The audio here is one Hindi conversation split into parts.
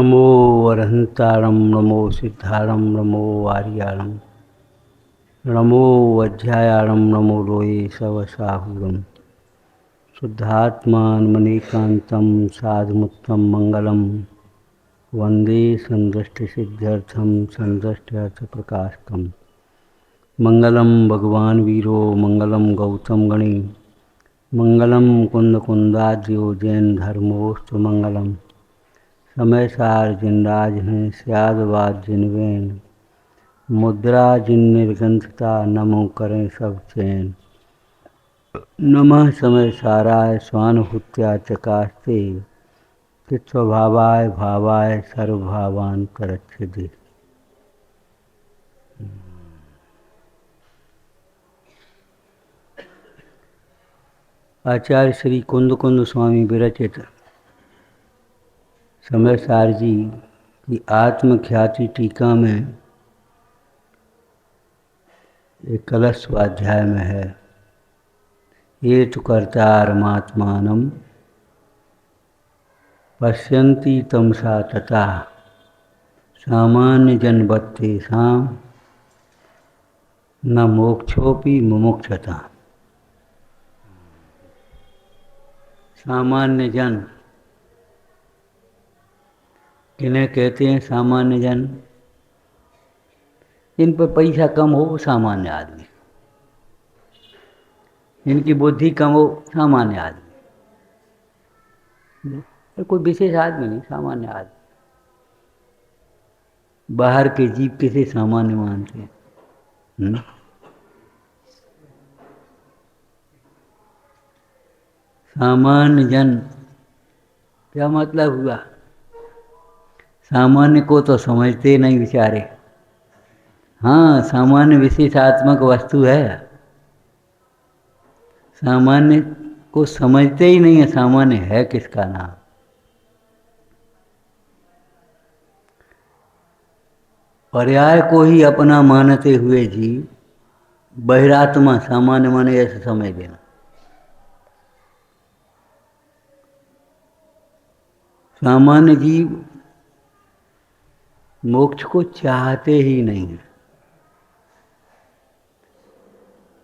नमो अरहंतारं नमो सिद्धारं नमो आर्यारं नमो अध्यायारं नमो लोये सवसाहुरं शुद्धात्मानमनेकान्तं साधुमुत्तम मंगलम वंदे संदृष्टिसिद्ध्यर्थं संदृष्ट्यर्थप्रकाशकम् मंगलम भगवान वीरो मंगलम गौतम गणे मंगलम कुंद कुंदाद्यो जैन धर्मोस्तु मंगलम समय सार जिनराज हैं स्यादवाद जिनवेन मुद्रा जिन निर्गंधता नमो करें सब चैन नमः समय साराय स्वानुभूत्या चकास्ते चित्स्वभावाय भावाय सर्वभावान करच्छिदे। आचार्य श्री कुंद कुंद स्वामी विरचित समय सार जी की आत्मख्याति टीका में एक कलश स्वाध्याय में है, ये तो कर्तारमात्मानं पश्यन्ति तमसा तथा सामान्य जनवत्तेषां न मोक्षोपि मुमुक्षता। सामान्य जन किन्हें कहते हैं? सामान्य जन जिन पर पैसा कम हो वो सामान्य आदमी, जिनकी बुद्धि कम हो सामान्य आदमी, कोई विशेष आदमी नहीं, सामान्य आदमी। बाहर के जीव किसे सामान्य मानते हैं? सामान्य जन क्या मतलब हुआ? सामान्य को तो समझते नहीं बेचारे। हाँ, सामान्य विशेषात्मक वस्तु है, सामान्य को समझते ही नहीं है। सामान्य है किसका नाम? पर्याय को ही अपना मानते हुए जीव बहिरात्मा सामान्य माने ऐसे समझ देना। सामान्य जीव मोक्ष को चाहते ही नहीं है।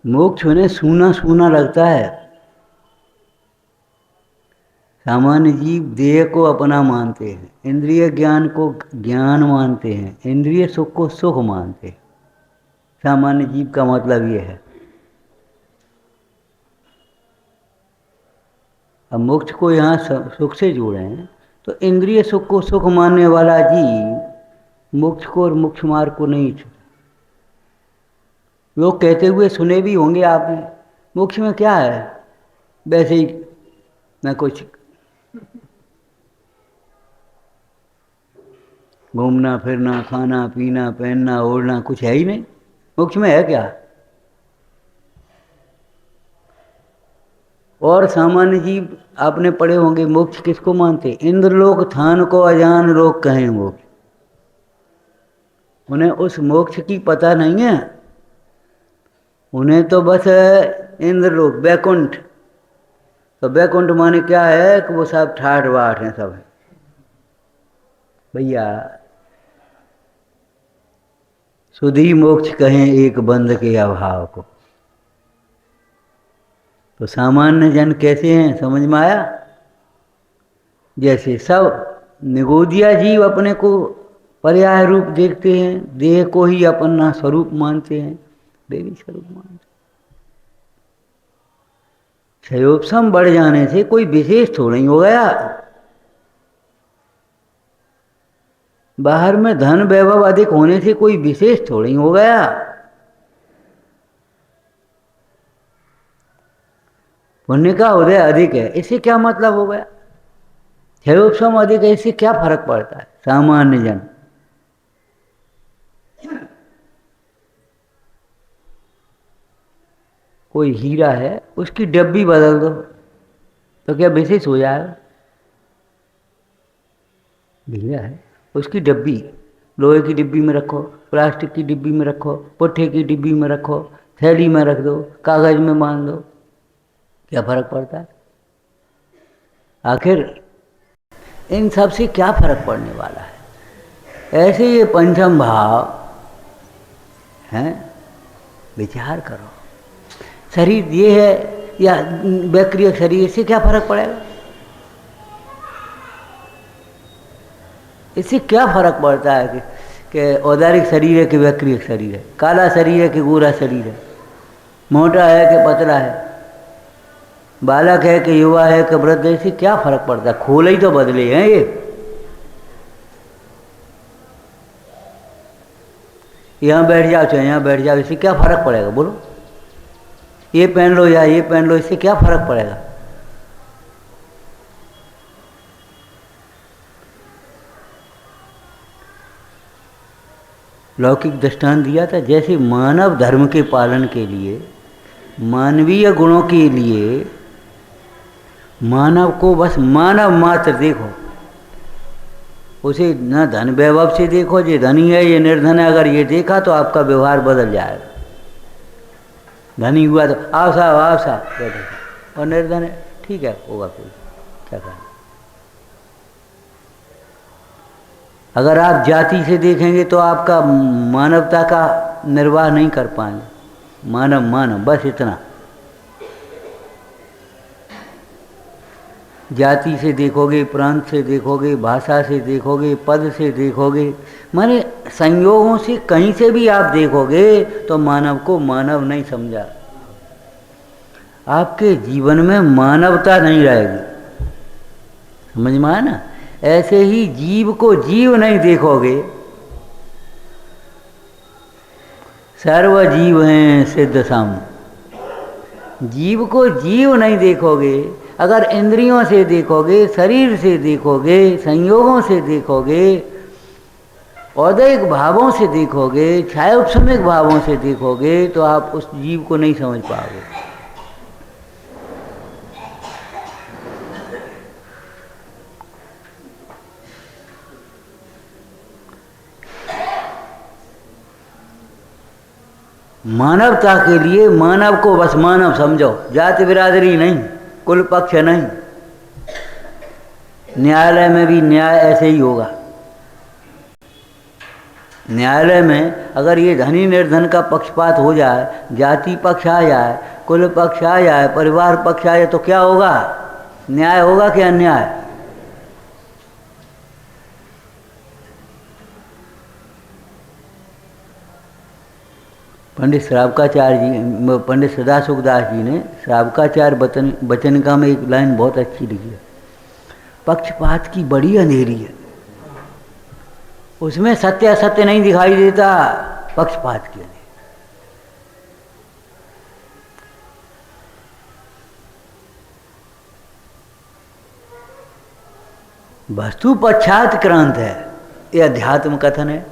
मोक्ष उन्हें सूना सूना लगता है। सामान्य जीव देह को अपना मानते हैं, इंद्रिय ज्ञान को ज्ञान मानते हैं, इंद्रिय सुख को सुख मानते हैं। सामान्य जीव का मतलब ये है। अब मोक्ष को यहाँ सुख से जोड़े हैं तो इंद्रिय सुख को सुख मानने वाला जीव मोक्ष को और मोक्ष मार्ग को नहीं छू। लोग कहते हुए सुने भी होंगे आपने, मोक्ष में क्या है? वैसे ही न कुछ घूमना फिरना, खाना पीना, पहनना ओढ़ना, कुछ है ही नहीं। मोक्ष में है क्या? और सामान्य जीव आपने पढ़े होंगे मोक्ष किसको मानते? इंद्रलोक थान को अजान लोग कहें मोक्ष। उन्हें उस मोक्ष की पता नहीं है। उन्हें तो बस इंद्रलोक, वैकुंठ। तो वैकुंठ माने क्या है कि वो सब ठाठ बाट हैं सब। भैया सुधी मोक्ष कहें एक बंद के अभाव को। तो सामान्य जन कैसे हैं समझ में आया? जैसे सब निगोदिया जीव अपने को पर्याय रूप देखते हैं, देह को ही अपना स्वरूप मानते हैं, देवी स्वरूप मानते हैं। क्षयोपम बढ़ जाने से कोई विशेष थोड़ा ही हो गया। बाहर में धन वैभव अधिक होने से कोई विशेष थोड़ा ही हो गया। पुण्य का उदय अधिक है, इससे क्या मतलब हो गया? क्षयोपम अधिक है, इससे क्या फर्क पड़ता है? सामान्य जन कोई हीरा है, उसकी डब्बी बदल दो तो क्या विशेष हो जाएगा? हीरा है, उसकी डब्बी लोहे की डिब्बी में रखो, प्लास्टिक की डिब्बी में रखो, पुट्ठे की डिब्बी में रखो, थैली में रख दो, कागज में बांध दो, क्या फर्क पड़ता है? आखिर इन सब से क्या फर्क पड़ने वाला है? ऐसे ये पंचम भाव हैं, विचार करो। शरीर ये है या वैक्रिय शरीर, इससे क्या फर्क पड़ेगा? इससे क्या फर्क पड़ता है कि औदारिक शरीर है कि वैक्रिय शरीर है, काला शरीर है कि गोरा शरीर है, मोटा है कि पतला है, बालक है कि युवा है कि वृद्ध है? इससे क्या फर्क पड़ता है? खोल ही तो बदले हैं ये। यहाँ बैठ जाओ चाहे यहाँ बैठ जाओ, इससे क्या फर्क पड़ेगा? बोलो, ये पहन लो या ये पहन लो, इससे क्या फर्क पड़ेगा? लौकिक दृष्टांत दिया था, जैसे मानव धर्म के पालन के लिए, मानवीय गुणों के लिए मानव को बस मानव मात्र देखो, उसे न धन वैभव से देखो, ये धनी है ये निर्धन है, अगर ये देखा तो आपका व्यवहार बदल जाएगा। धनी हुआ तो आओ साहब बैठो, और निर्धन है ठीक है होगा, कोई क्या करें। अगर आप जाति से देखेंगे तो आपका मानवता का निर्वाह नहीं कर पाएंगे। मानव बस इतना। जाति से देखोगे, प्रांत से देखोगे, भाषा से देखोगे, पद से देखोगे, माने संयोगों से कहीं से भी आप देखोगे तो मानव को मानव नहीं समझा, आपके जीवन में मानवता नहीं रहेगी। समझ में आया ना? ऐसे ही जीव को जीव नहीं देखोगे, सर्व जीव हैं सिद्ध साम, जीव को जीव नहीं देखोगे। अगर इंद्रियों से देखोगे, शरीर से देखोगे, संयोगों से देखोगे, औदैहिक भावों से देखोगे, छायोपशमिक भावों से देखोगे, तो आप उस जीव को नहीं समझ पाओगे। मानवता के लिए मानव को बस मानव समझो, जाति बिरादरी नहीं, कुल पक्ष नहीं। न्यायालय में भी न्याय ऐसे ही होगा। न्यायालय में अगर ये धनी निर्धन का पक्षपात हो जाए, जाति पक्ष आ जाए, कुल पक्ष आ जाए, परिवार पक्ष आ जाए, तो क्या होगा? न्याय होगा कि अन्याय? पंडित श्रावकाचार्य जी, पंडित सदासुखदास जी ने श्रावकाचार्य वचनिका में एक लाइन बहुत अच्छी लिखी है, पक्षपात की बड़ी अंधेरी है, उसमें सत्य असत्य नहीं दिखाई देता, पक्षपात की अंधेरी। वस्तु पक्षात क्रांत है, ये अध्यात्म कथन है।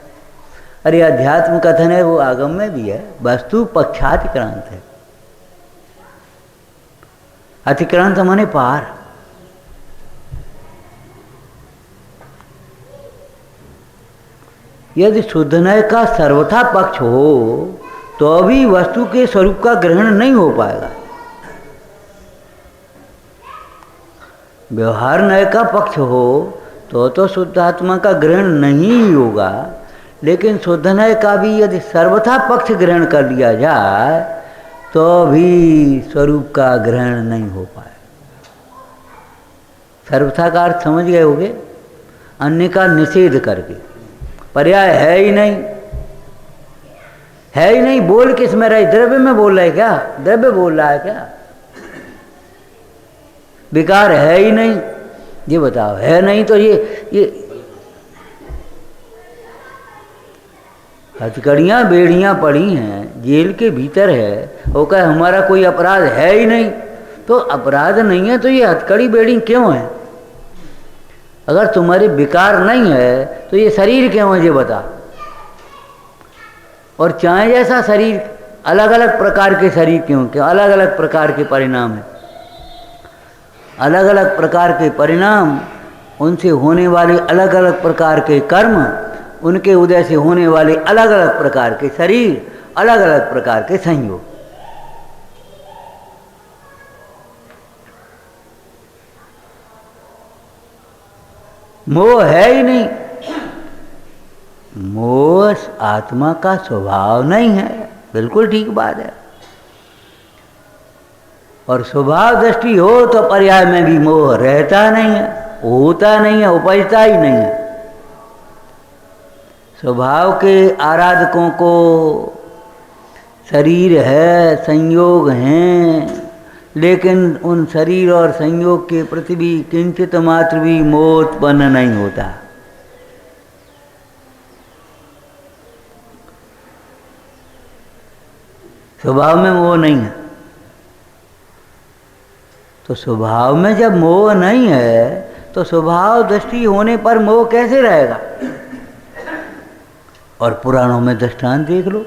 अरे अध्यात्म कथन है वो आगम में भी है, वस्तु पक्षात क्रांत है। अतिक्रांत माने पार। यदि शुद्ध न्याय का सर्वथा पक्ष हो तो भी वस्तु के स्वरूप का ग्रहण नहीं हो पाएगा। व्यवहार न्याय का पक्ष हो तो शुद्ध आत्मा का ग्रहण नहीं होगा, लेकिन शुद्ध न्याय का भी यदि सर्वथा पक्ष ग्रहण कर लिया जाए तो भी स्वरूप का ग्रहण नहीं हो पाए। सर्वथा का अर्थ समझ गए होगे? अन्य का निषेध करके, पर्याय है ही नहीं, है ही नहीं। बोल किस में रहे? द्रव्य में बोल रहा है क्या? द्रव्य बोल रहा है क्या? विकार है ही नहीं, ये बताओ। है नहीं तो ये हथकड़ियाँ बेड़ियाँ पड़ी हैं, जेल के भीतर है, वो कहे हमारा कोई अपराध है ही नहीं। तो अपराध नहीं है तो ये हथकड़ी बेड़ी क्यों है? अगर तुम्हारे विकार नहीं है तो ये शरीर क्यों है, ये बता। और चाहे जैसा शरीर, अलग अलग प्रकार के शरीर क्यों? अलग अलग प्रकार के परिणाम है, अलग अलग प्रकार के परिणाम, उनसे होने वाले अलग अलग प्रकार के कर्म, उनके उदय से होने वाले अलग अलग प्रकार के शरीर, अलग अलग प्रकार के संयोग। मोह है ही नहीं। मोह आत्मा का स्वभाव नहीं है, बिल्कुल ठीक बात है। और स्वभाव दृष्टि हो तो पर्याय में भी मोह रहता नहीं है, होता नहीं है, उपजता ही नहीं है। स्वभाव के आराधकों को शरीर है, संयोग हैं, लेकिन उन शरीर और संयोग के प्रति भी किंचित मात्र भी मोह उत्पन्न नहीं होता। स्वभाव में मोह नहीं है। तो स्वभाव में जब मोह नहीं है तो स्वभाव दृष्टि होने पर मोह कैसे रहेगा? और पुराणों में दृष्टांत देख लो।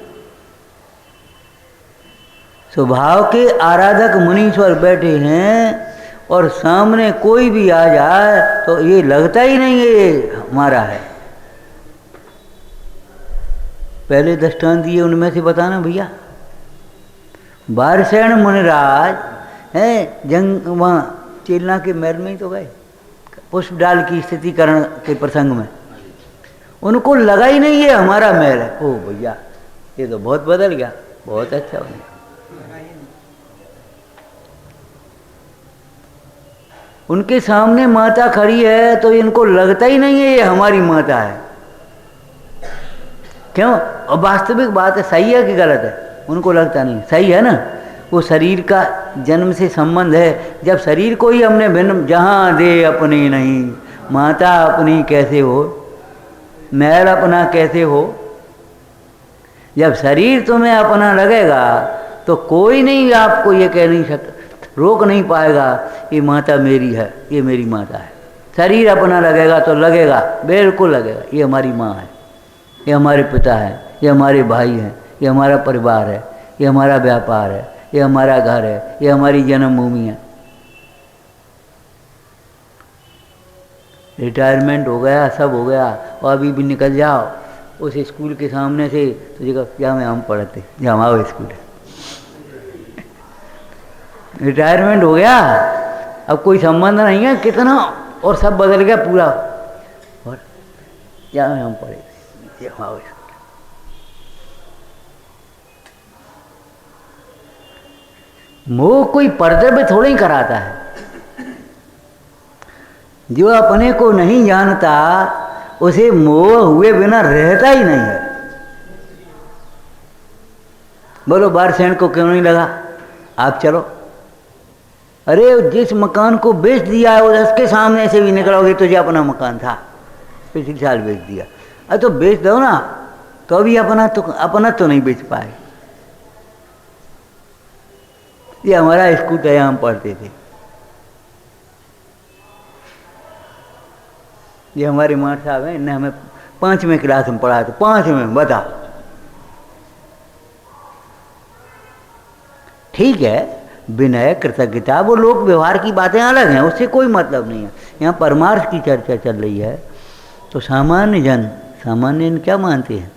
स्वभाव के आराधक मुनीश्वर बैठे हैं और सामने कोई भी आ जाए तो ये लगता ही नहीं है ये हमारा है। पहले दृष्टांत दिए उनमें से बताना भैया। बारसेन मुनिराज हैं, जंग वहाँ चेलना के महल में ही तो गए, पुष्प डाल की स्थितिकरण के प्रसंग में। उनको लगा ही नहीं ये हमारा महल है। ओ भैया ये तो बहुत बदल गया, बहुत अच्छा हो गया। उनके सामने माता खड़ी है तो इनको लगता ही नहीं है ये हमारी माता है। क्यों? और वास्तविक बात है, सही है कि गलत है? उनको लगता नहीं, सही है ना। वो शरीर का जन्म से संबंध है। जब शरीर को ही हमने भिन्न, जहाँ दे अपनी नहीं, माता अपनी कैसे हो, महल अपना कैसे हो। जब शरीर तुम्हें अपना लगेगा तो कोई नहीं आपको ये कह नहीं सकता, रोक नहीं पाएगा ये माता मेरी है, ये मेरी माता है। शरीर अपना लगेगा तो लगेगा, बिल्कुल लगेगा, ये हमारी माँ है, ये हमारे पिता है, ये हमारे भाई हैं, ये हमारा परिवार है, ये हमारा व्यापार है, ये हमारा घर है, ये हमारी जन्मभूमि है। रिटायरमेंट हो गया, सब हो गया, और अभी भी निकल जाओ उस स्कूल के सामने से तो जगह क्या में हम पढ़ते, जहाँ आओ स्कूल है। रिटायरमेंट हो गया, अब कोई संबंध नहीं है कितना, और सब बदल गया पूरा। और क्या में हम पढ़े, जहाँ आओ। मोह कोई पर्दे पे थोड़ा ही कराता है। जो अपने को नहीं जानता उसे मोह हुए बिना रहता ही नहीं है। बोलो बारसेन को क्यों नहीं लगा? आप चलो, अरे जिस मकान को बेच दिया है उसके सामने से भी निकलोगे तो जो अपना मकान था पिछले साल बेच दिया, अरे तो बेच दो ना, तो अभी अपना तो नहीं बेच पाए। ये हमारा स्कूल था, हम पढ़ते थे, ये हमारे मार साहब हैं, इन्हें हमें 5वीं क्लास में पढ़ा था। 5वीं, बता। ठीक है, विनय कृतज्ञता वो लोक व्यवहार की बातें अलग हैं, उससे कोई मतलब नहीं है। यहाँ परमार्थ की चर्चा चल रही है। तो सामान्य जन, सामान्य जन क्या मानते हैं?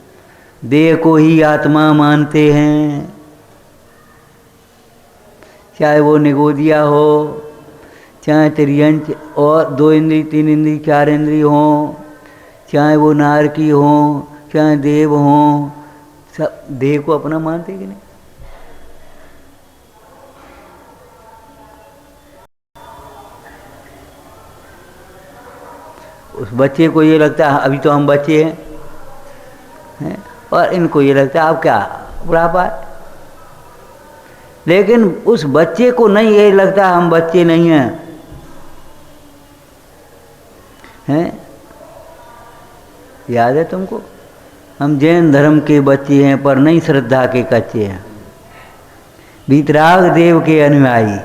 देह को ही आत्मा मानते हैं, चाहे वो निगोदिया हो, चाहे त्रियंच और 2 इंद्री 3 इंद्री 4 इंद्री हों, चाहे वो नारकी हों, चाहे देव हों, सब देह को अपना मानते कि नहीं? उस बच्चे को ये लगता है अभी तो हम बच्चे हैं, और इनको ये लगता है अब क्या बुढ़ापा है। लेकिन उस बच्चे को नहीं ये लगता हम बच्चे नहीं हैं, हैं? याद है तुमको? हम जैन धर्म के बच्चे हैं पर नहीं श्रद्धा के कच्चे हैं, वीतराग देव के अनुयायी।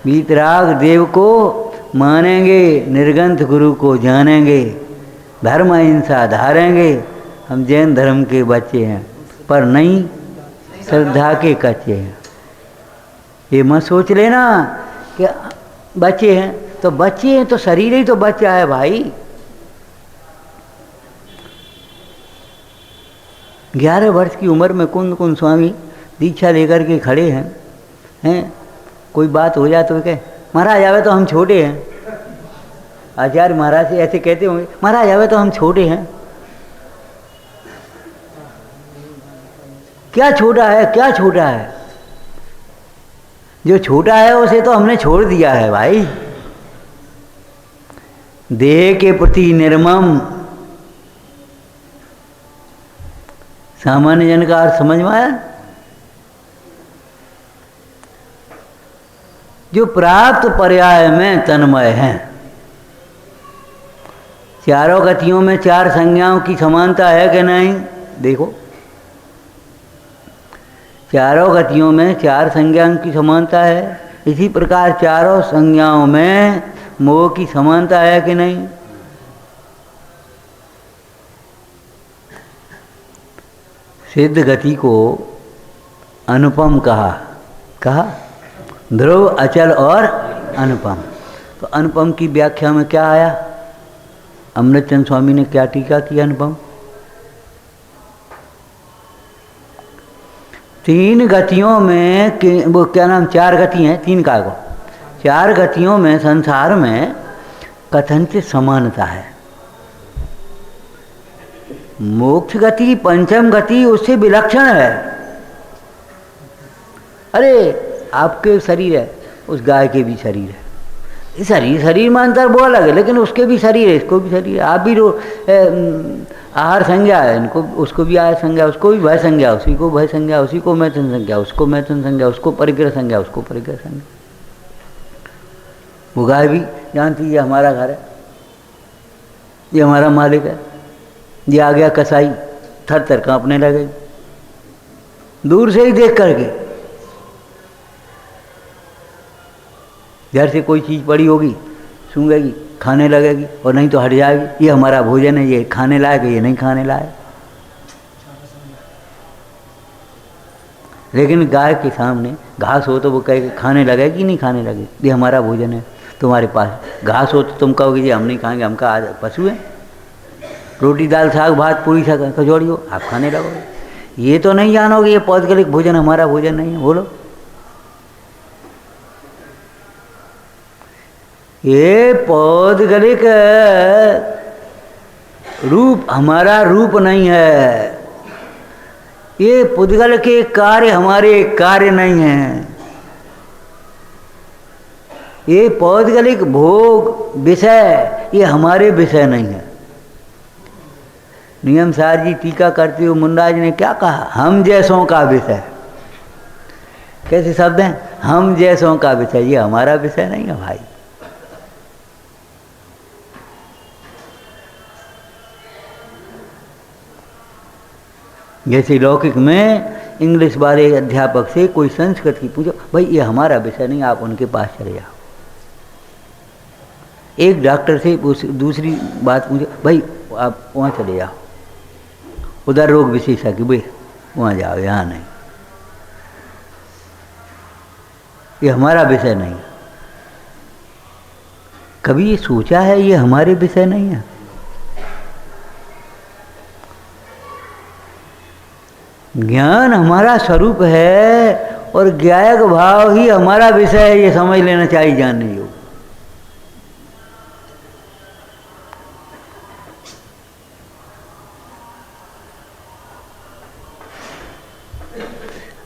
वीतराग देव को मानेंगे, निर्गंथ गुरु को जानेंगे, धर्म अहिंसा धारेंगे। हम जैन धर्म के बच्चे हैं पर नहीं श्रद्धा के कच्चे हैं। ये मत सोच लेना कि बच्चे हैं तो बच्चे हैं, तो शरीर ही तो बच्चा है भाई। 11 वर्ष की उम्र में कुंद कुंद स्वामी दीक्षा लेकर के खड़े हैं, कोई बात हो जाए तो कहे महाराज आवे तो हम छोटे हैं, आचार्य महाराज से ऐसे कहते होंगे, महाराज अबे तो हम छोटे हैं। क्या छोटा है, क्या छोटा है? जो छोटा है उसे तो हमने छोड़ दिया है भाई। देह के प्रति निर्मम, सामान्य जन का अर्थ समझ में आया? जो प्राप्त पर्याय में तन्मय हैं। चारों गतियों में चार संज्ञाओं की समानता है कि नहीं? देखो, चारों गतियों में चार संज्ञाओं की समानता है। इसी प्रकार चारों संज्ञाओं में मोह की समानता है कि नहीं? सिद्ध गति को अनुपम कहा ध्रुव, अचल और अनुपम। तो अनुपम की व्याख्या में क्या आया? अमृतचंद स्वामी ने क्या टीका की अनुपम? तीन गतियों में वो क्या नाम, चार गति हैं, तीन का को, चार गतियों में संसार में कथनचित समानता है। मोक्ष गति, पंचम गति उससे विलक्षण है। अरे आपके शरीर है, उस गाय के भी शरीर है। शरीर में अंतर वो अलग है, लेकिन उसके भी शरीर है, इसको भी शरीर है। आप भी आहार संज्ञा है, इनको उसको भी आहार संज्ञा, उसको भी भय संज्ञा, उसी को भय संज्ञा, उसी को मैथुन संज्ञा, उसको मैथुन संज्ञा, उसको परिग्रह संज्ञा, उसको परिग्रह संज्ञा। वो गाय भी जानती है ये हमारा घर है, ये हमारा मालिक है। ये आ गया कसाई, थर थर कांपने लगे दूर से ही देख करके। घर से कोई चीज़ पड़ी होगी, सूंघेगी, खाने लगेगी, और नहीं तो हट जाएगी। ये हमारा भोजन है, ये खाने लायक है, ये नहीं खाने लायक। लेकिन गाय के सामने घास हो तो वो कहेगी, खाने लगेगी नहीं खाने लगेगी, ये हमारा भोजन है। तुम्हारे पास घास हो तो तुम कहोगे जी हम नहीं खाएंगे, हम का आज पशु हैं। रोटी दाल साग भात पूरी कचौड़ी हो, आप खाने लगोगे। ये तो नहीं जानोगे ये पौद्गलिक भोजन हमारा भोजन नहीं है। बोलो, ये पौद्गलिक रूप हमारा रूप नहीं है। ये पुद्गल के कार्य हमारे कार्य नहीं हैं। ये पौद्गलिक भोग विषय ये हमारे विषय नहीं है। नियम सार जी टीका करते हुए मुंडाज ने क्या कहा? हम जैसों का विषय। कैसे शब्द हैं? हम जैसों का विषय, ये हमारा विषय नहीं है भाई। जैसे लौकिक में इंग्लिश वाले अध्यापक से कोई संस्कृत की पूछो, भाई ये हमारा विषय नहीं, आप उनके पास चले जाओ। एक डॉक्टर से दूसरी बात पूछो, भाई आप वहाँ चले जाओ, उधर रोग विशेषज्ञ, भाई वहाँ जाओ, यहाँ नहीं, ये हमारा विषय नहीं। कभी ये सोचा है ये हमारे विषय नहीं है? ज्ञान हमारा स्वरूप है और ज्ञायक भाव ही हमारा विषय है, ये समझ लेना चाहिए जानने योग्य।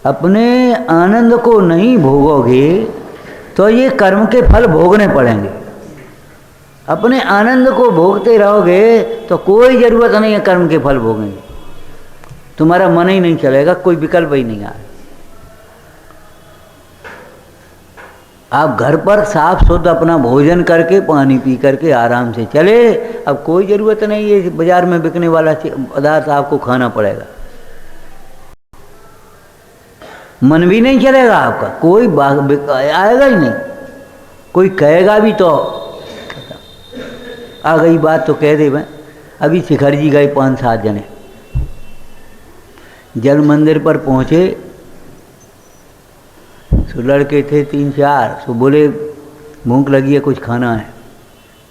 अपने आनंद को नहीं भोगोगे तो ये कर्म के फल भोगने पड़ेंगे। अपने आनंद को भोगते रहोगे तो कोई ज़रूरत नहीं है कर्म के फल भोगेंगे। तुम्हारा मन ही नहीं चलेगा, कोई विकल्प ही नहीं आए। आप घर पर साफ शुद्ध अपना भोजन करके पानी पी करके आराम से चले। अब कोई ज़रूरत नहीं है बाजार में बिकने वाला पदार्थ आपको खाना पड़ेगा। मन भी नहीं चलेगा आपका, कोई आएगा ही नहीं। कोई कहेगा भी तो आ गई बात तो कह दे। मैं अभी शिखर जी गए 5-7 जने, जल मंदिर पर पहुँचे, तो लड़के थे 3-4, तो बोले भूख लगी है कुछ खाना है।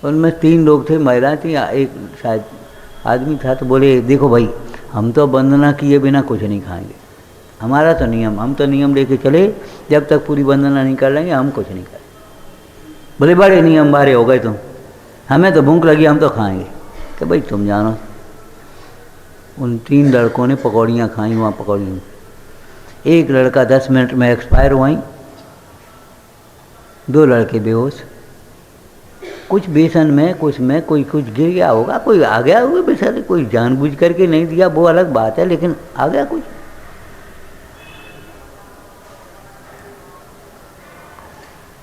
तो उनमें 3 लोग थे, महिला थी, एक शायद आदमी था। तो बोले देखो भाई हम तो वंदना किए बिना कुछ नहीं खाएंगे, हमारा तो नियम, हम तो नियम लेके चले जब तक पूरी वंदना नहीं कर लेंगे हम कुछ नहीं करें। बोले बड़े नियम बारे हो गए तुम, हमें तो भूख लगी, हम तो खाएंगे। कि भाई तुम जानो। उन 3 लड़कों ने पकौड़ियाँ खाई वहाँ पकौड़ियों। एक लड़का 10 मिनट में एक्सपायर हुआ, 2 लड़के बेहोश, कुछ बेसन में कुछ में कोई कुछ गिर गया होगा, कोई आ गया होगा बेचारे, कोई जानबूझ करके नहीं दिया वो अलग बात है, लेकिन आ गया कुछ।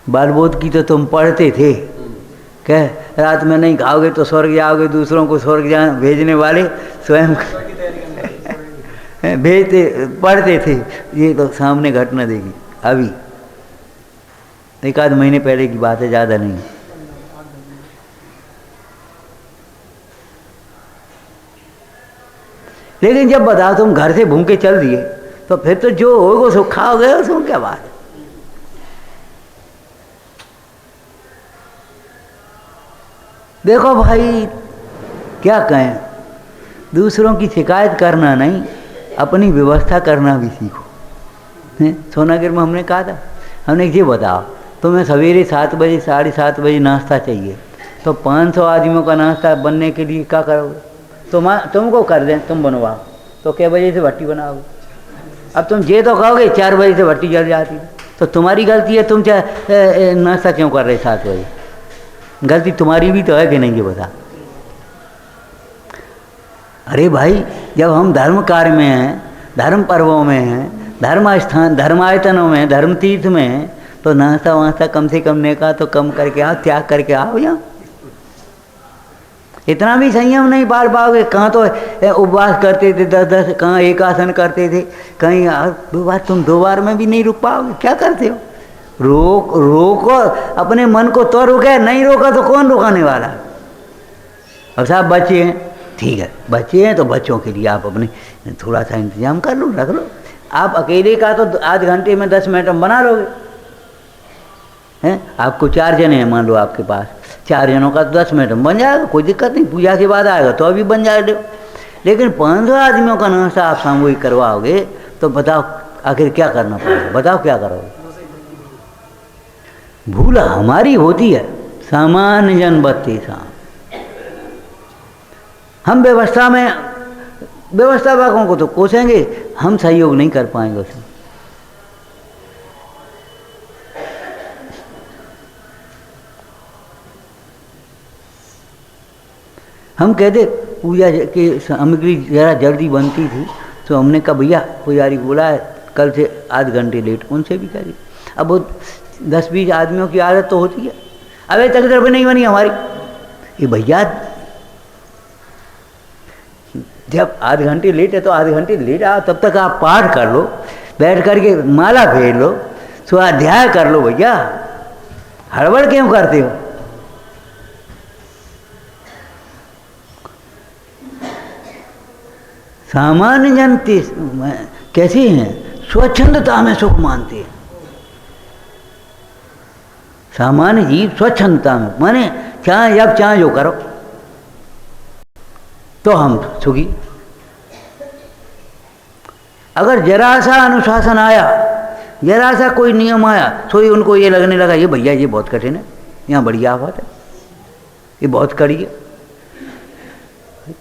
बाल बोध की तो तुम पढ़ते थे, कह रात में नहीं खाओगे तो स्वर्ग जाओगे, दूसरों को स्वर्ग भेजने वाले स्वयं भेजते पढ़ते थे। ये तो सामने घटना देखी अभी 1 आध महीने पहले की बात है, ज़्यादा नहीं। लेकिन जब बताओ तुम घर से भूखे चल दिए तो फिर तो जो होगा सो खाओगे, उसमें क्या बात है। देखो भाई क्या कहें, दूसरों की शिकायत करना नहीं, अपनी व्यवस्था करना भी सीखो। सोनागिर में हमने कहा था, हमने ये बताओ तुम्हें सवेरे 7 बजे 7:30 बजे नाश्ता चाहिए, तो 500 आदमियों का नाश्ता बनने के लिए क्या करोगे? तुमको कर दें, तुम बनवाओ, तो क्या बजे से भट्टी बनाओगे? अब तुम ये तो कहोगे 4 बजे से भट्टी जल जाती, तो तुम्हारी गलती है। तुम नाश्ता क्यों कर रहे 7 बजे? गलती तुम्हारी भी तो है कि नहीं, ये बता। अरे भाई जब हम धर्म कार्य में हैं, धर्म पर्वों में हैं, धर्म स्थान धर्मायतनों में, धर्म तीर्थ में हैं, तो नाश्ता वास्ता कम से कम ने का तो कम करके आओ, त्याग करके आओ। यहाँ इतना भी संयम नहीं पाल पाओगे। कहाँ तो उपवास करते थे 10-10, कहाँ एक आसन करते थे, कहीं 2 बार, तुम 2 बार में भी नहीं रुक पाओगे। क्या करते हो? रोको अपने मन को, तो रुके, नहीं रोका तो कौन रुकाने वाला। अब साहब बच्चे हैं, ठीक है बच्चे हैं तो बच्चों के लिए आप अपने थोड़ा सा इंतजाम कर लो, रख लो। आप अकेले का तो आध घंटे में 10 मिनट में बना लोगे हैं। आपको 4 जने हैं मान लो आपके पास, 4 जनों का तो 10 मिनट में बन जाएगा, कोई दिक्कत नहीं। पूजा के बाद आएगा तो अभी बन जाएगा। लेकिन 500 आदमियों का नाश्ता आप सामूहिक करवाओगे तो बताओ आखिर क्या करना पड़ेगा? बताओ क्या करोगे? भूल हमारी होती है, सामान्य जन बत्ती साम। हम व्यवस्थापकों को तो कोसेंगे, हम सहयोग नहीं कर पाएंगे उसमें। हम कहते पूजा की सामग्री ज़रा जल्दी बनती थी, तो हमने कहा भैया पुजारी बोला है कल से आध घंटे लेट, उनसे भी कह दी। अब वो 10-20 आदमियों की आदत तो होती है, अबे तक तरफ नहीं बनी हमारी। ये भैया जब आध घंटे लेट है तो आध घंटे लेट आओ, तब तक आप पाठ कर लो, बैठ करके माला फेर लो, स्वाध्याय कर लो। भैया हड़बड़ क्यों करते हो? सामान्य जन कैसे हैं? स्वच्छंदता में सुख मानते हैं। सामान्य जीव स्वच्छंदता में माने चाहे जब चाहे जो करो तो हम सुखी। अगर जरा सा अनुशासन आया, जरा सा कोई नियम आया, तो ही उनको ये लगने लगा ये भैया ये बहुत कठिन है, यहाँ बड़ी आफत है, ये बहुत कड़ी है।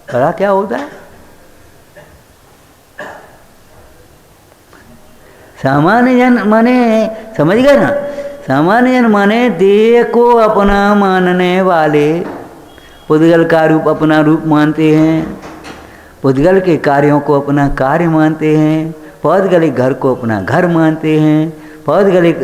कड़ा क्या होता है? सामान्य जन माने, समझ गए ना? सामान्य जन माने देह को अपना मानने वाले, पुद्गल का रूप अपना रूप मानते हैं, पुद्गल के कार्यों को अपना कार्य मानते हैं, पौद्गलिक घर को अपना घर मानते हैं, पौद्गलिक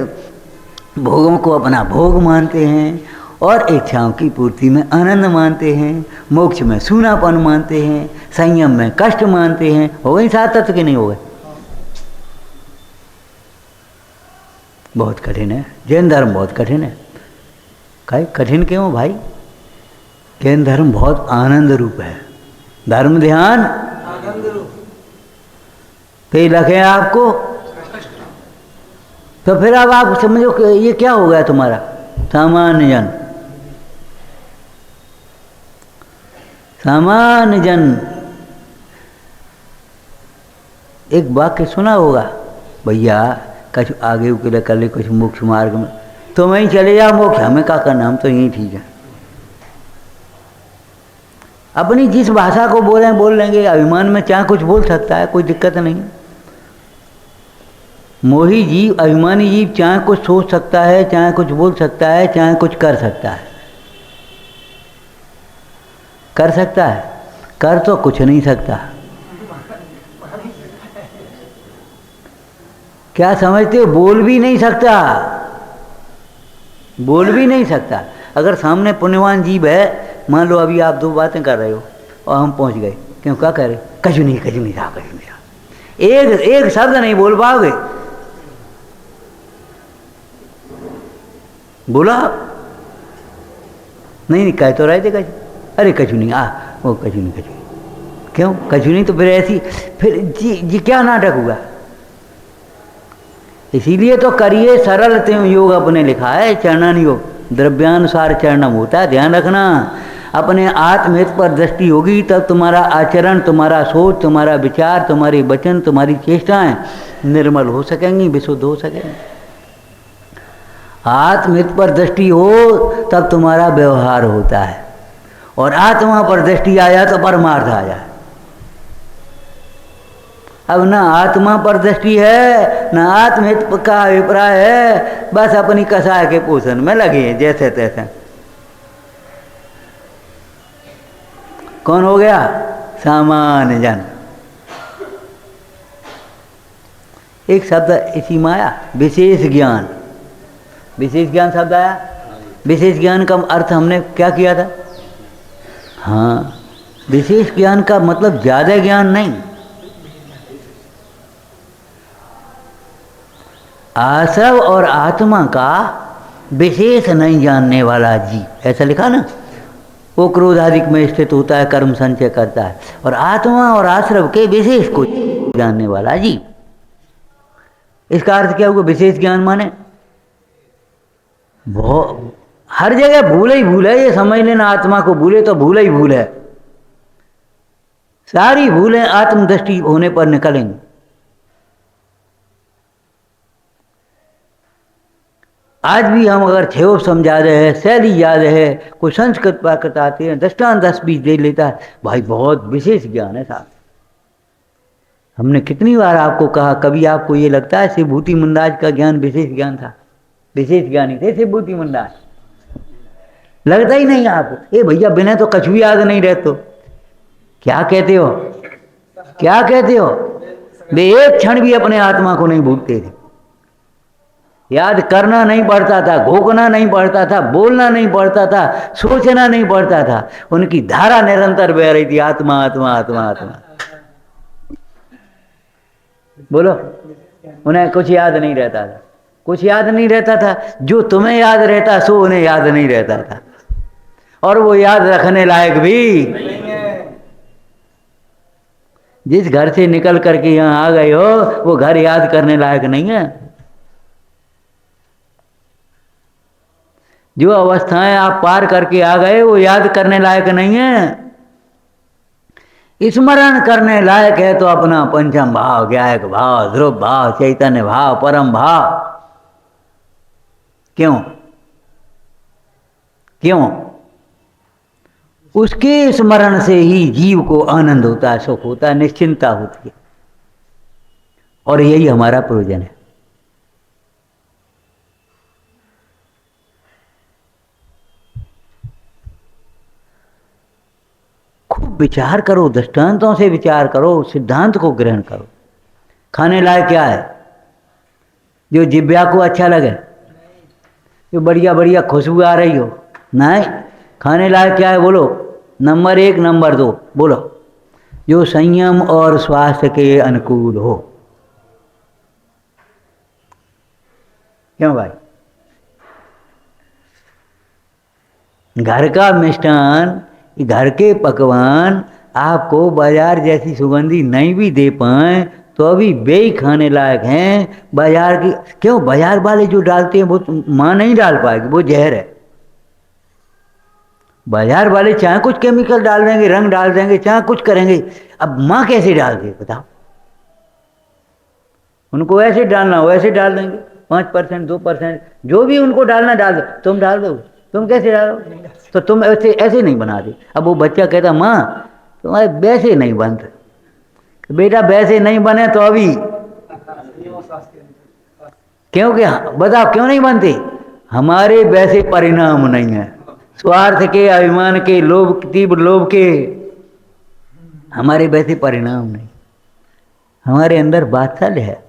भोगों को अपना भोग मानते हैं, और इच्छाओं की पूर्ति में आनंद मानते हैं, मोक्ष में सूनापन मानते हैं, संयम में कष्ट मानते हैं। हो गई 7 तत्व के नहीं हो गए? बहुत कठिन है जैन धर्म, बहुत कठिन है। कहीं कठिन क्यों भाई? जैन धर्म बहुत आनंद रूप है। धर्म ध्यान आनंद रूप पे लगे आपको, तो फिर अब आप समझो कि ये क्या हो गया तुम्हारा सामान्य जन। सामान्य जन एक वाक्य सुना होगा, भैया कुछ आगे उकेले कर ले, कुछ मोक्ष मार्ग में तो वहीं चले जाओ मोक्ष, हमें क्या करना, हम तो यहीं ठीक है। अपनी जिस भाषा को बोल लेंगे। अभिमान में चाहे कुछ बोल सकता है, कोई दिक्कत नहीं। मोही जीव, अभिमानी जीव चाहे कुछ सोच सकता है, चाहे कुछ बोल सकता है, चाहे कुछ कर सकता है। कर सकता है, कर तो कुछ नहीं सकता। क्या समझते हो? बोल भी नहीं सकता, बोल भी नहीं सकता। अगर सामने पुण्यवान जीव है, मान लो अभी आप दो बातें कर रहे हो और हम पहुंच गए, क्यों क्या कह रहे? कछु नहीं रहा, कछु नहीं रहा। एक शब्द नहीं बोल पाओगे। बोला नहीं, कह तो रहे थे कछु, अरे कछु नहीं, वो कछु नहीं। क्यों कछु नहीं? तो फिर ऐसी फिर जी क्या नाटक हुआ? इसीलिए तो करिए सरल त्यों योग अपने लिखा है, चरणन योग द्रव्यानुसार चरणम होता है। ध्यान रखना, अपने आत्महित पर दृष्टि होगी तब तुम्हारा आचरण, तुम्हारा सोच, तुम्हारा विचार, तुम्हारे वचन, तुम्हारी चेष्टाएं निर्मल हो सकेंगी, विशुद्ध हो सकेंगी। आत्महित पर दृष्टि हो तब तुम्हारा व्यवहार होता है, और आत्मा पर दृष्टि आ जाए तो परमार्थ आ जाए। अब ना आत्मा पर दृष्टि है, ना आत्महित का अभिप्राय है, बस अपनी कसाय के पोषण में लगे हैं जैसे तैसे। कौन हो गया? सामान्य जन। एक शब्द इसी में आया, विशेष ज्ञान। विशेष ज्ञान शब्द आया। विशेष ज्ञान का अर्थ हमने क्या किया था? हाँ, विशेष ज्ञान का मतलब ज्यादा ज्ञान नहीं, आसव और आत्मा का विशेष नहीं जानने वाला जीव, ऐसा लिखा ना। वो क्रोधाधिक में स्थित होता है, कर्म संचय करता है, और आत्मा और आश्रव के विशेष को जानने वाला जीव। इसका अर्थ क्या हुआ? विशेष ज्ञान माने हर जगह भूल ही भूल है, ये समझ लेना। आत्मा को भूले तो भूल ही भूल है, सारी भूलें आत्मदृष्टि होने पर निकलेंगी। आज भी हम अगर थेओ समझा रहे हैं, शैली याद है, कोई संस्कृत प्राकृत आते हैं, दृष्टांत 10-20 दे लेता है, भाई बहुत विशेष ज्ञान है साहब। हमने कितनी बार आपको कहा, कभी आपको ये लगता है शिवभूति मुंडाज का ज्ञान विशेष ज्ञान था? विशेष ज्ञानी थे शिवभूति मुंडाज, लगता ही नहीं आपको। ए भैया, बिना तो कछु भी याद नहीं रहते तो क्या कहते हो? क्या कहते हो? वे एक क्षण भी अपने आत्मा को नहीं भूलते थे। याद करना नहीं पड़ता था, घोकना नहीं पड़ता था, बोलना नहीं पड़ता था, सोचना नहीं पड़ता था, उनकी धारा निरंतर बह रही थी, आत्मा आत्मा आत्मा आत्मा। बोलो, उन्हें कुछ याद नहीं रहता था, कुछ याद नहीं रहता था। जो तुम्हें याद रहता सो उन्हें याद नहीं रहता था, और वो याद रखने लायक भी नहीं है। जिस घर से निकल करके यहाँ आ गए हो, वो घर याद करने लायक नहीं है। जो अवस्थाएं आप पार करके आ गए, वो याद करने लायक नहीं है। स्मरण करने लायक है तो अपना पंचम भाव, ज्ञायक भाव, ध्रुव भाव, चैतन्य भाव, परम भाव। क्यों? क्यों? उसके स्मरण से ही जीव को आनंद होता है, सुख होता है, निश्चिंता होती है, और यही हमारा प्रयोजन है। खूब विचार करो, दृष्टांतों से विचार करो, सिद्धांत को ग्रहण करो। खाने लायक क्या है? जो जिब्या को अच्छा लगे, जो बढ़िया बढ़िया खुशबू आ रही हो, नहीं। खाने लायक क्या है? बोलो। नंबर 1, नंबर 2 बोलो। जो संयम और स्वास्थ्य के अनुकूल हो। क्यों भाई? घर का मिष्ठान, घर के पकवान आपको बाजार जैसी सुगंधी नहीं भी दे पाए तो अभी वे ही खाने लायक हैं। बाजार की क्यों? बाजार वाले जो डालते हैं वो माँ नहीं डाल पाएगी, वो जहर है। बाजार वाले चाहे कुछ केमिकल डाल देंगे, रंग डाल देंगे, चाहे कुछ करेंगे, अब माँ कैसे डाल दे बताओ? उनको ऐसे डालना हो ऐसे डाल देंगे, 5%, 2%, जो भी उनको डालना डाल दो। तुम डाल दो? तुम कैसे डालो? तो तुम ऐसे ऐसे नहीं बनाते। अब वो बच्चा कहता माँ तुम्हारे वैसे नहीं बनते। बेटा वैसे नहीं बने तो अभी क्योंकि बताओ क्यों नहीं बनते? हमारे वैसे परिणाम नहीं है, स्वार्थ के, अभिमान के, लोभ, तीव्र लोभ के, हमारे वैसे परिणाम नहीं। हमारे अंदर वात्सल्य है।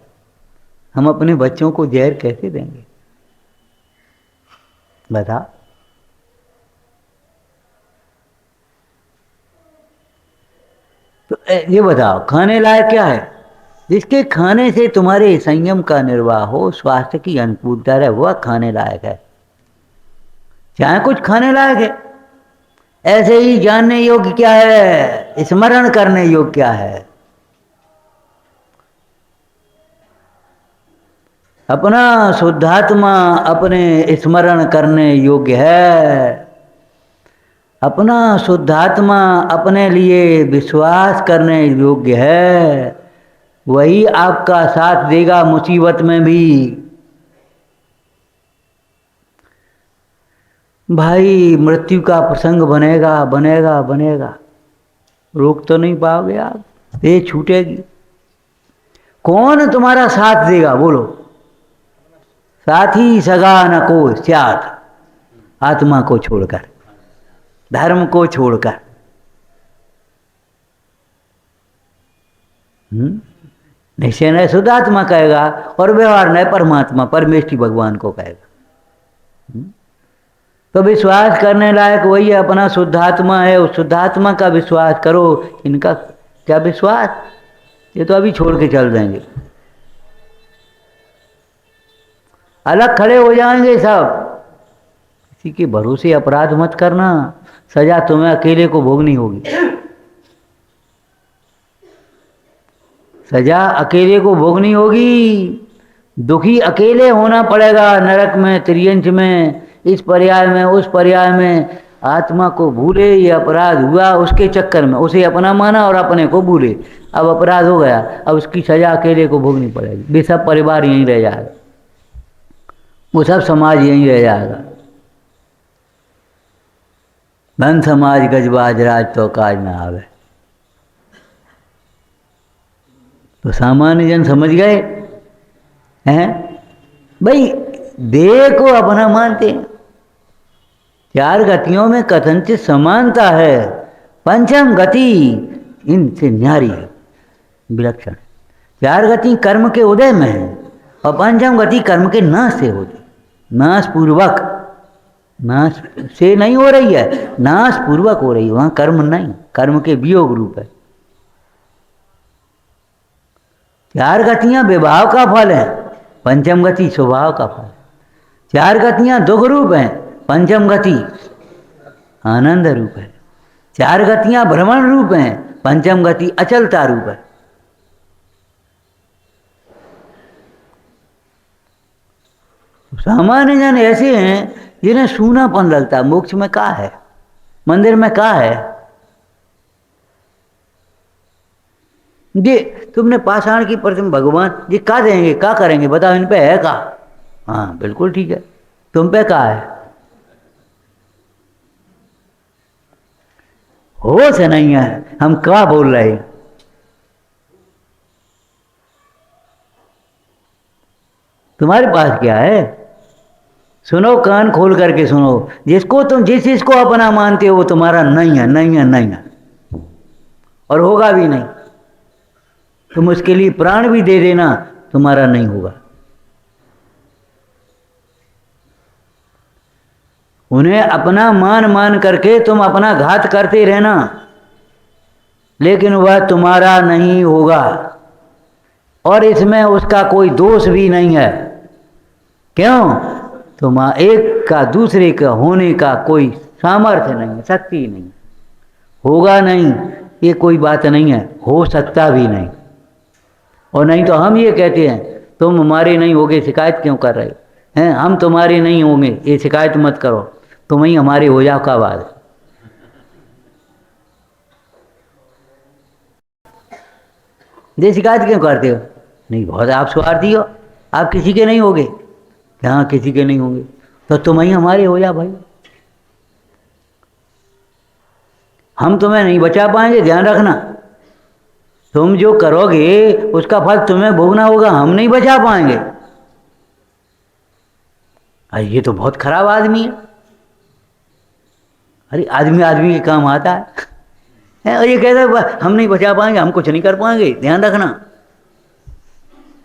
हम अपने बच्चों को जहर कैसे देंगे बता? तो ये बताओ खाने लायक क्या है? जिसके खाने से तुम्हारे संयम का निर्वाह हो, स्वास्थ्य की अनुकूलता रहे, वह खाने लायक है। चाहे कुछ खाने लायक है। ऐसे ही जानने योग्य क्या है, स्मरण करने योग्य क्या है? अपना शुद्धात्मा अपने स्मरण करने योग्य है। अपना शुद्धात्मा अपने लिए विश्वास करने योग्य है। वही आपका साथ देगा मुसीबत में भी। भाई मृत्यु का प्रसंग बनेगा बनेगा बनेगा, रोक तो नहीं पाओगे आप, ये छूटेगी। कौन तुम्हारा साथ देगा बोलो? साथी सगा न को स्यात्, आत्मा को छोड़कर, धर्म को छोड़कर। निश्चय न शुद्धात्मा कहेगा और व्यवहार न परमात्मा परमेष्टि भगवान को कहेगा। तो विश्वास करने लायक वही अपना शुद्धात्मा है। उस शुद्धात्मा का विश्वास करो। इनका क्या विश्वास? ये तो अभी छोड़ के चल देंगे, अलग खड़े हो जाएंगे सब। किसी के भरोसे अपराध मत करना, सजा तुम्हें अकेले को भोगनी होगी। सजा अकेले को भोगनी होगी। दुखी अकेले होना पड़ेगा नरक में, त्रियंच में, इस पर्याय में, उस पर्याय में। आत्मा को भूले, ये अपराध हुआ उसके चक्कर में, उसे अपना माना और अपने को भूले। अब अपराध हो गया, अब उसकी सजा अकेले को भोगनी पड़ेगी। वे सब परिवार यहीं रह जाएगा, वो सब समाज यहीं रह जाएगा। धन समाज गजबाज राज तो काज ना आवे। तो सामान्य जन समझ गए हैं भाई, देह को अपना मानते हैं। चार गतियों में कथनचित समानता है, पंचम गति इनसे न्यारी है, विलक्षण। चार गति कर्म के उदय में है और पंचम गति कर्म के नाश से होती। नाश पूर्वक, नाश से नहीं हो रही है, नाश पूर्वक हो रही है। वहां कर्म नहीं, कर्म के वियोग रूप है। चार गतियां विभाव का फल है, पंचम गति स्वभाव का फल। चार गतियां दुख रूप हैं, पंचम गति आनंद रूप है। चार गतियां भ्रमण रूप हैं, पंचम गति अचलता रूप है। सामान्य जन ऐसे हैं जिन्हें सूनापन लगता है। मोक्ष में क्या है, मंदिर में क्या है? जी तुमने पाषाण की प्रतिमा, भगवान जी क्या देंगे, क्या करेंगे बताओ? इन पे है क्या? हाँ बिल्कुल ठीक है। तुम पे क्या है? होश नहीं है, हम क्या बोल रहे हैं? तुम्हारे पास क्या है? सुनो, कान खोल करके सुनो। जिसको तुम जिस चीज को अपना मानते हो वो तुम्हारा नहीं है, नहीं है, नहीं है, और होगा भी नहीं। तुम उसके लिए प्राण भी दे देना, तुम्हारा नहीं होगा। उन्हें अपना मान मान करके तुम अपना घात करते रहना, लेकिन वह तुम्हारा नहीं होगा। और इसमें उसका कोई दोष भी नहीं है। क्यों? तुम एक का दूसरे का होने का कोई सामर्थ्य नहीं है, शक्ति नहीं। होगा नहीं ये कोई बात नहीं है, हो सकता भी नहीं। और नहीं तो हम ये कहते हैं तुम हमारे नहीं होगे, शिकायत क्यों कर रहे हैं? हम तुम्हारे नहीं होंगे, ये शिकायत मत करो, तुम ही हमारे हो जाओ का बात। ये शिकायत क्यों करते हो? नहीं, बहुत आप स्वार्थी हो, आप किसी के नहीं होगे। हाँ किसी के नहीं होंगे तो तुम ही हमारे हो जा भाई। हम तुम्हें नहीं बचा पाएंगे, ध्यान रखना। तुम जो करोगे उसका फल तुम्हें भोगना होगा, हम नहीं बचा पाएंगे। अरे ये तो बहुत खराब आदमी है। अरे आदमी आदमी के काम आता है और ये कहता है हम नहीं बचा पाएंगे, हम कुछ नहीं कर पाएंगे। ध्यान रखना,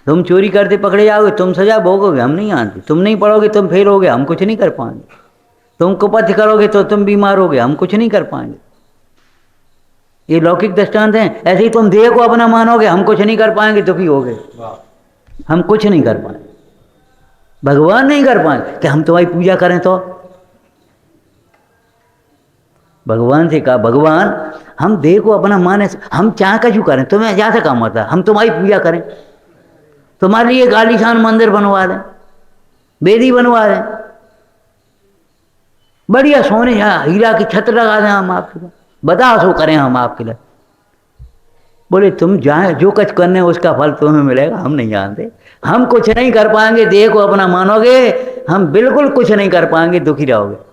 तुम चोरी करते पकड़े जाओगे, तुम सजा भोगोगे, हम नहीं जानते। तुम नहीं पढ़ोगे, तुम फेल होगे, हम कुछ नहीं कर पाएंगे। तुम कुपथ करोगे तो तुम बीमार होगे, हम कुछ नहीं कर पाएंगे। ये लौकिक दृष्टांत हैं। ऐसे ही तुम देह को अपना मानोगे, हम कुछ नहीं कर पाएंगे, दुखी होगे, हम कुछ नहीं कर पाएंगे। भगवान नहीं कर पाएंगे कि हम तुम्हारी पूजा करें तो। भगवान से कहा, भगवान हम देह को अपना माने, हम चाह कछु करें, तुम्हें ज्यादा काम होता है, हम तुम्हारी पूजा करें, तुम्हारे लिए आलीशान मंदिर बनवा दें, वेदी बनवा दें, बढ़िया सोने हीरा की छत लगा दें हम आपके लिए, बताओ सो करें हम आपके लिए। बोले तुम जाए जो कुछ करने उसका फल तुम्हें मिलेगा, हम नहीं जानते, हम कुछ नहीं कर पाएंगे। देह को अपना मानोगे, हम बिल्कुल कुछ नहीं कर पाएंगे, दुखी रहोगे।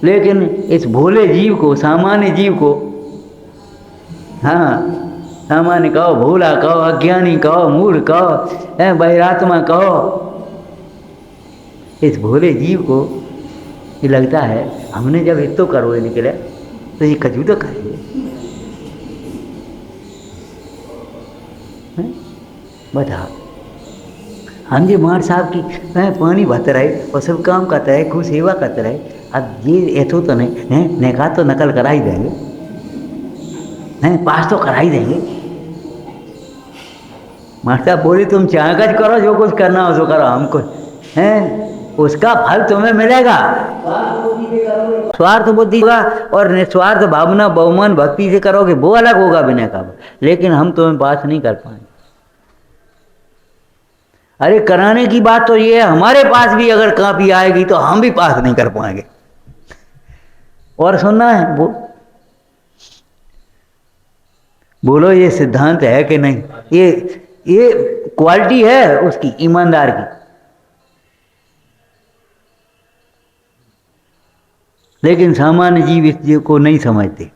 लेकिन इस भोले जीव को, सामान्य जीव को, हाँ सामान्य कहो, भोला कहो, अज्ञानी कहो, मूर्ख कहो, बहिरात्मा कहो, इस भोले जीव को ये लगता है हमने जब हित तो करोगे निकले तो ये कजू तो करेंगे। बताओ, हम ये मार साहब की पानी भरते रहे और सब काम करते रहे, खूब सेवा करते रहे। अब ये ऐसो तो नहीं है, नेका तो नकल करा ही देंगे, नहीं पास तो करा ही देंगे। मास्टर बोले तुम चाहकर करो, जो कुछ करना हो सो करो, हमको हैं उसका फल तुम्हें मिलेगा। स्वार्थ बुद्धि होगा और निस्वार्थ भावना बहुमान भक्ति से करोगे, वो अलग होगा विनय का, लेकिन हम तुम्हें पास नहीं कर पाएंगे। अरे कराने की बात तो ये है, हमारे पास भी अगर कापी आएगी तो हम भी पास नहीं कर पाएंगे। और सुनना है वो, बोलो ये सिद्धांत है कि नहीं? ये क्वालिटी है उसकी, ईमानदार की। लेकिन सामान्य जीव इस जीव को नहीं समझते।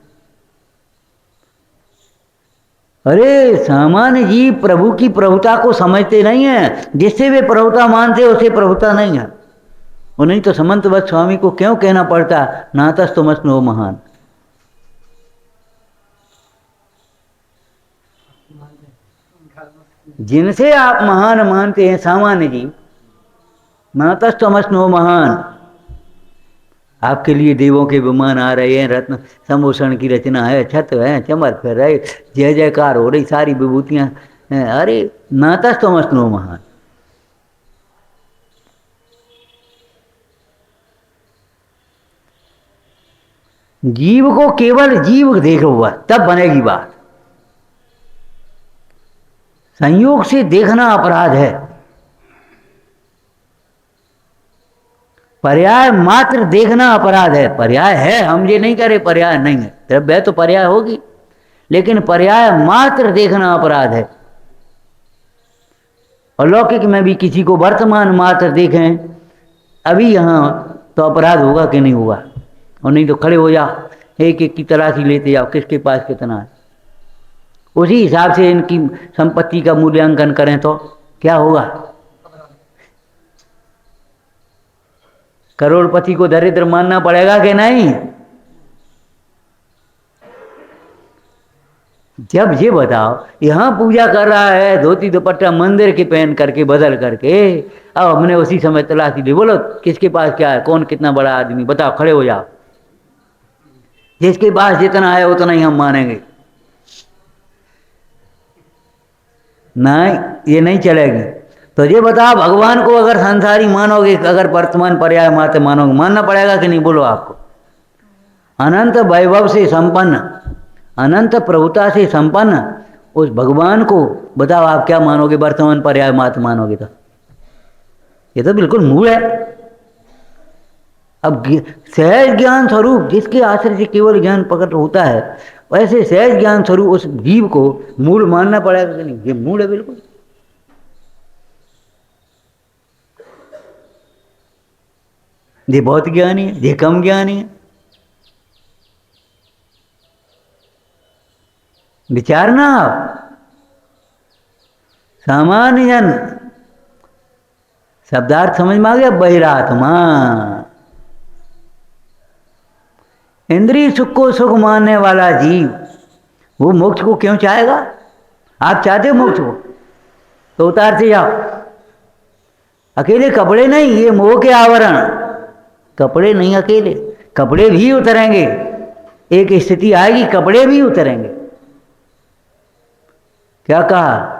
अरे सामान्य जीव प्रभु की प्रभुता को समझते नहीं है, जिससे वे प्रभुता मानते उसे प्रभुता नहीं है। और नहीं तो समंतवत स्वामी को क्यों कहना पड़ता नातस्तमस्नो महान। जिनसे आप महान मानते हैं सामान्य जीव, नातस्तमस्नो महान। आपके लिए देवों के विमान आ रहे हैं, रत्न संभूषण की रचना है, छत है, चमक फिर रहे, जय जयकार हो रही, सारी विभूतियां। अरे नातस्तमस्नो महान। जीव को केवल जीव देखो हुआ, तब बनेगी बात। संयोग से देखना अपराध है, पर्याय मात्र देखना अपराध है। पर्याय है, हम ये नहीं करे पर्याय नहीं है, द्रव्य तो पर्याय होगी, लेकिन पर्याय मात्र देखना अपराध है। और लौकिक में भी किसी को वर्तमान मात्र देखें अभी यहाँ, तो अपराध होगा कि नहीं होगा? और नहीं तो खड़े हो जाओ, एक एक की तलाशी लेते जाओ, किसके पास कितना है, उसी हिसाब से इनकी संपत्ति का मूल्यांकन करें तो क्या होगा? करोड़पति को दरिद्र मानना पड़ेगा कि नहीं? जब ये बताओ, यहाँ पूजा कर रहा है धोती दुपट्टा मंदिर के पहन करके बदल करके, अब हमने उसी समय तलाशी ली, बोलो किसके पास क्या है, कौन कितना बड़ा आदमी, बताओ, खड़े हो जाओ। जिसके पास जितना है उतना ही हम मानेंगे। नहीं, ये नहीं चलेगी। तो ये बताओ, भगवान को अगर संसारी मानोगे, अगर वर्तमान पर्याय मात्र मानोगे, मानना पड़ेगा कि नहीं? बोलो आपको। अनंत वैभव से संपन्न, अनंत प्रभुता से संपन्न उस भगवान को बताओ आप क्या मानोगे? वर्तमान पर्याय मात्र मानोगे तो ये तो बिल्कुल मूल है। अब सहज ज्ञान स्वरूप जिसके आश्रय से केवल ज्ञान प्रकट होता है, वैसे सहज ज्ञान स्वरूप उस जीव को मूल मानना पड़ेगा कि नहीं? ये मूल है बिल्कुल। ये बहुत ज्ञानी है, ये कम ज्ञानी है। विचारना आप। सामान्य जन शब्दार्थ समझ में आ गया। बहिरात्मा इंद्रिय सुख को सुख मानने वाला जीव, वो मोक्ष को क्यों चाहेगा? आप चाहते हो मोक्ष को तो उतारते जाओ। अकेले कपड़े नहीं, ये मोह के आवरण। कपड़े नहीं अकेले, कपड़े भी उतरेंगे। एक स्थिति आएगी कपड़े भी उतरेंगे। क्या कहा?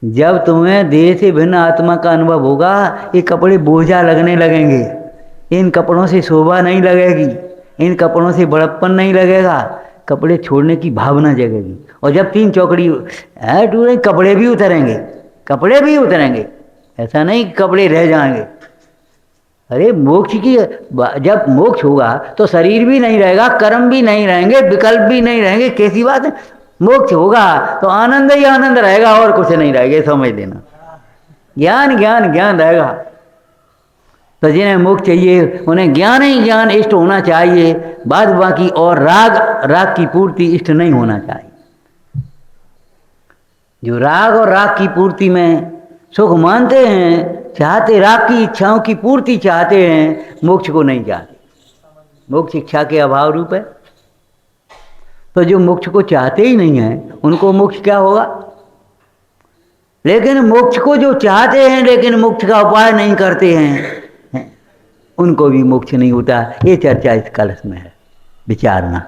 जब तुम्हें देह से भिन्न आत्मा का अनुभव होगा, ये कपड़े बोझा लगने लगेंगे। इन कपड़ों से शोभा नहीं लगेगी, इन कपड़ों से बड़प्पन नहीं लगेगा, कपड़े छोड़ने की भावना जगेगी। और जब तीन चौकड़ी टूटे, कपड़े भी उतरेंगे, कपड़े भी उतरेंगे। ऐसा नहीं कि कपड़े रह जाएंगे। अरे मोक्ष की, जब मोक्ष होगा तो शरीर भी नहीं रहेगा, कर्म भी नहीं रहेंगे, विकल्प भी नहीं रहेंगे। कैसी बात है? मोक्ष होगा तो आनंद ही आनंद रहेगा और कुछ नहीं रहेगा, समझ लेना। ज्ञान ज्ञान ज्ञान रहेगा। तो जिन्हें मोक्ष चाहिए उन्हें ज्ञान ही ज्ञान इष्ट होना चाहिए, बाद बाकी और राग की पूर्ति इष्ट नहीं होना चाहिए। जो राग और राग की पूर्ति में सुख मानते हैं, चाहते, राग की इच्छाओं की पूर्ति चाहते हैं, मोक्ष को नहीं चाहते। मोक्ष इच्छा के अभाव रूप है। तो जो मोक्ष को चाहते ही नहीं है, उनको मोक्ष क्या होगा? लेकिन मोक्ष को जो चाहते हैं लेकिन मोक्ष का उपाय नहीं करते हैं, उनको भी मोक्ष नहीं होता। ये चर्चा इस कलश में है, विचारना।